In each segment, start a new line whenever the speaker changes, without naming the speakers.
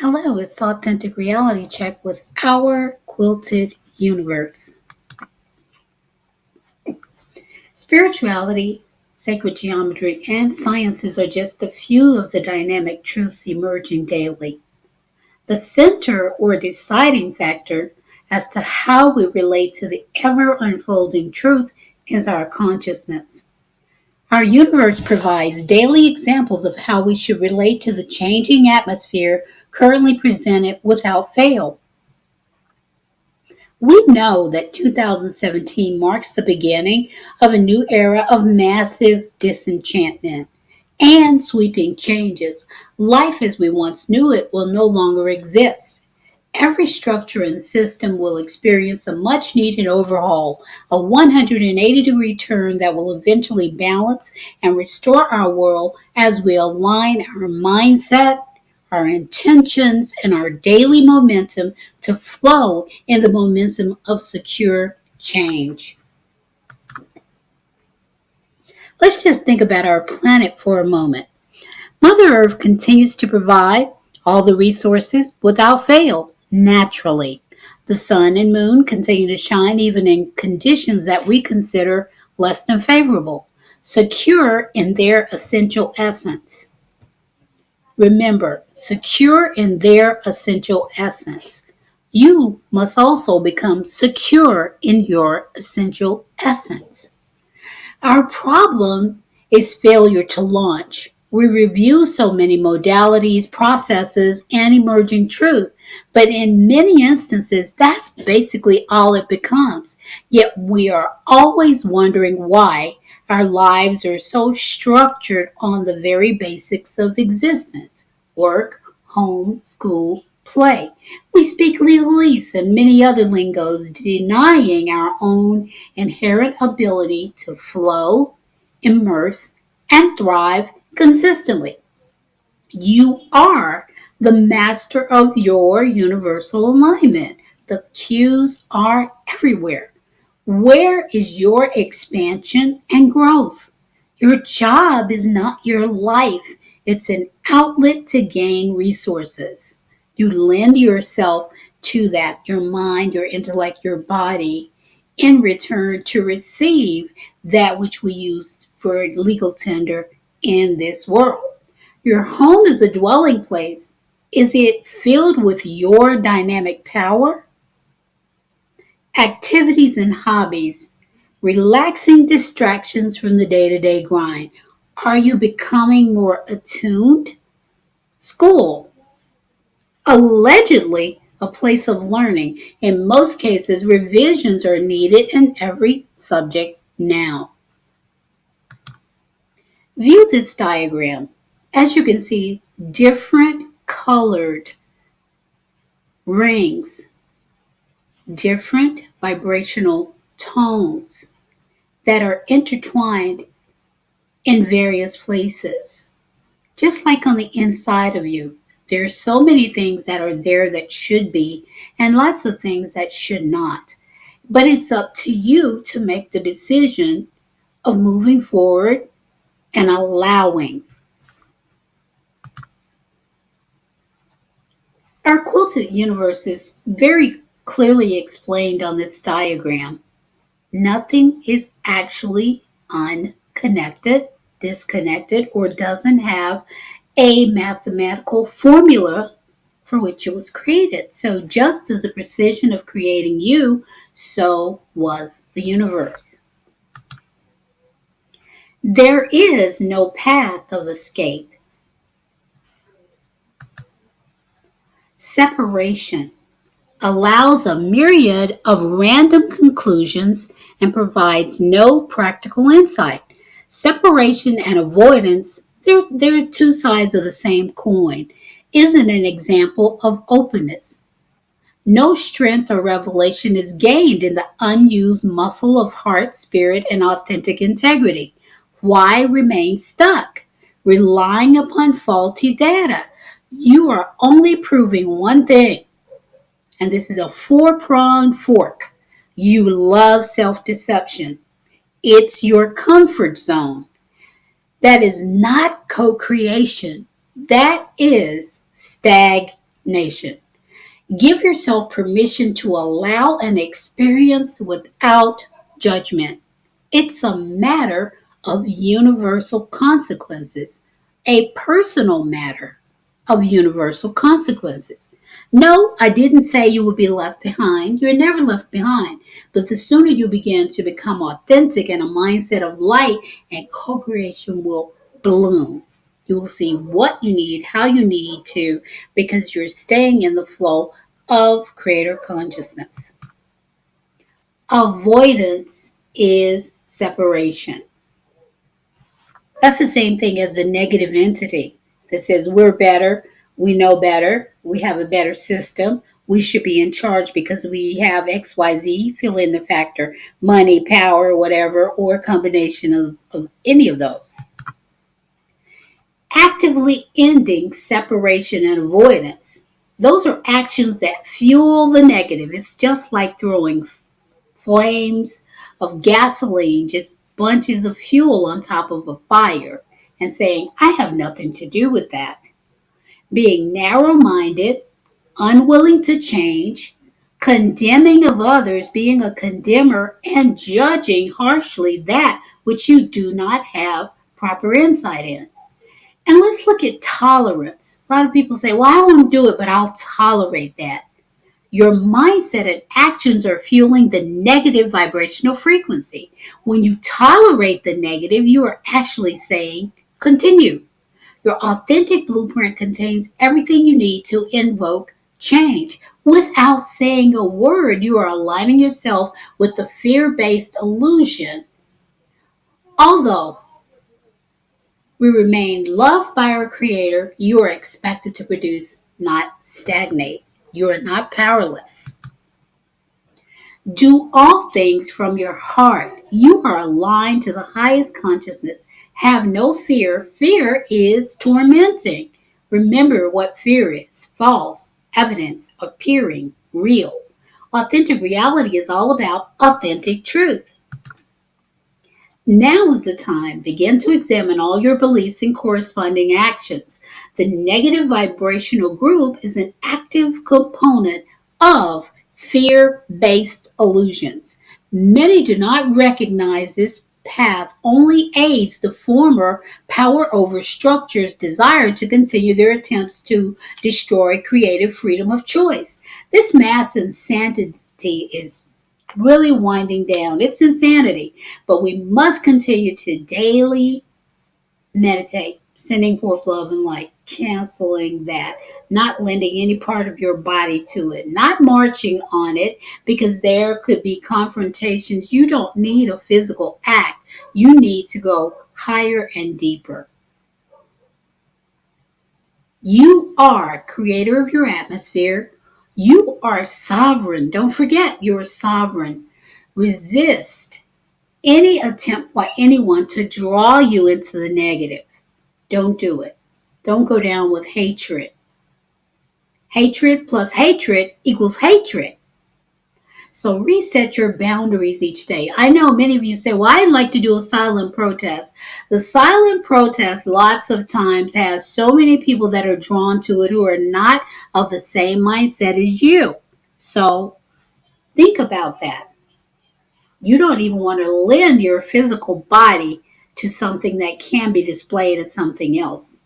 Hello, it's Authentic Reality Check with our Quilted Universe. Spirituality, sacred geometry, and sciences are just a few of the dynamic truths emerging daily. The center or deciding factor as to how we relate to the ever unfolding truth is our consciousness. Our universe provides daily examples of how we should relate to the changing atmosphere currently presented without fail. We know that 2017 marks the beginning of a new era of massive disenchantment and sweeping changes. Life as we once knew it will no longer exist. Every structure and system will experience a much needed overhaul, a 180-degree turn that will eventually balance and restore our world as we align our mindset, our intentions, and our daily momentum to flow in the momentum of secure change. Let's just think about our planet for a moment. Mother Earth continues to provide all the resources without fail, naturally. The sun and moon continue to shine even in conditions that we consider less than favorable, secure in their essential essence. Remember, secure in their essential essence. You must also become secure in your essential essence. Our problem is failure to launch. We review so many modalities, processes, and emerging truth, but in many instances, that's basically all it becomes. Yet we are always wondering why our lives are so structured on the very basics of existence: work, home, school, play. We speak legalese and many other lingos, denying our own inherent ability to flow, immerse, and thrive consistently. You are the master of your universal alignment. The cues are everywhere. Where is your expansion and growth? Your job is not your life, it's an outlet to gain resources. You lend yourself to that, your mind, your intellect, your body, in return to receive that which we use for legal tender in this world. Your home is a dwelling place. Is it filled with your dynamic power? Activities and hobbies, relaxing distractions from the day to day grind. Are you becoming more attuned? School, allegedly a place of learning. In most cases, revisions are needed in every subject now. View this diagram. As you can see, different colored rings, different vibrational tones that are intertwined in various places. Just like on the inside of you, there's so many things that are there that should be, and lots of things that should not. But it's up to you to make the decision of moving forward and allowing. Our quilted universe is very clearly explained on this diagram. Nothing is actually unconnected, disconnected, or doesn't have a mathematical formula for which it was created. So, just as the precision of creating you, so was the universe. There is no path of escape. Separation allows a myriad of random conclusions and provides no practical insight. Separation and avoidance, they're two sides of the same coin, isn't an example of openness. No strength or revelation is gained in the unused muscle of heart, spirit, and authentic integrity. Why remain stuck, relying upon faulty data? You are only proving one thing, and this is a four-pronged fork. You love self-deception. It's your comfort zone. That is not co-creation. That is stagnation. nation. Give yourself permission to allow an experience without judgment. It's a matter of universal consequences, a personal matter of universal consequences. No, I didn't say you would be left behind. You're never left behind. But the sooner you begin to become authentic in a mindset of light and co creation will bloom. You will see what you need, how you need to, because you're staying in the flow of creator consciousness. Avoidance is separation. That's the same thing as the negative entity that says we're better, we know better, we have a better system, we should be in charge because we have XYZ, fill in the factor, money, power, whatever, or a combination of any of those. Actively ending separation and avoidance. Those are actions that fuel the negative. It's just like throwing flames of gasoline, just bunches of fuel on top of a fire, and saying, I have nothing to do with that. Being narrow minded, unwilling to change, condemning of others, being a condemner, and judging harshly that which you do not have proper insight in. And let's look at tolerance. A lot of people say, well, I won't do it, but I'll tolerate that. Your mindset and actions are fueling the negative vibrational frequency. When you tolerate the negative, you are actually saying, continue. Your authentic blueprint contains everything you need to invoke change. Without saying a word, you are aligning yourself with the fear based illusion. Although we remain loved by our Creator, you are expected to produce, not stagnate. You are not powerless. Do all things from your heart. You are aligned to the highest consciousness. Have no fear. Fear is tormenting. Remember what fear is: false evidence appearing real. Authentic reality is all about authentic truth. Now is the time. Begin to examine all your beliefs and corresponding actions. The negative vibrational group is an active component of fear based illusions. Many do not recognize this path only aids the former power over structures desire to continue their attempts to destroy creative freedom of choice. This mass insanity is really winding down. It's insanity. But we must continue to daily meditate, sending forth love and light, canceling that, not lending any part of your body to it, not marching on it, because there could be confrontations. You don't need a physical act. You need to go higher and deeper. You are creator of your atmosphere. You are sovereign. Don't forget, you're sovereign. Resist any attempt by anyone to draw you into the negative. Don't do it. Don't go down with hatred. Hatred plus hatred equals hatred. So reset your boundaries each day. I know many of you say, well, I'd like to do a silent protest. The silent protest lots of times has so many people that are drawn to it who are not of the same mindset as you. So think about that. You don't even want to lend your physical body to something that can be displayed as something else.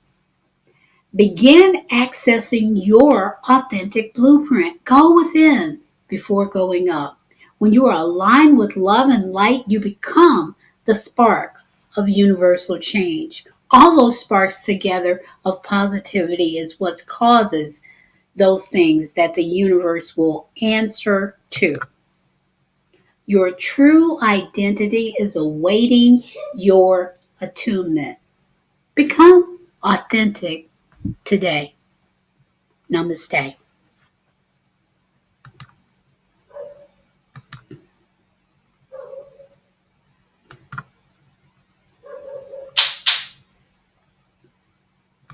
Begin accessing your authentic blueprint. Go within before going up. When you are aligned with love and light, you become the spark of universal change. All those sparks together of positivity is what causes those things that the universe will answer to. Your true identity is awaiting your attunement. Become authentic today. Namaste.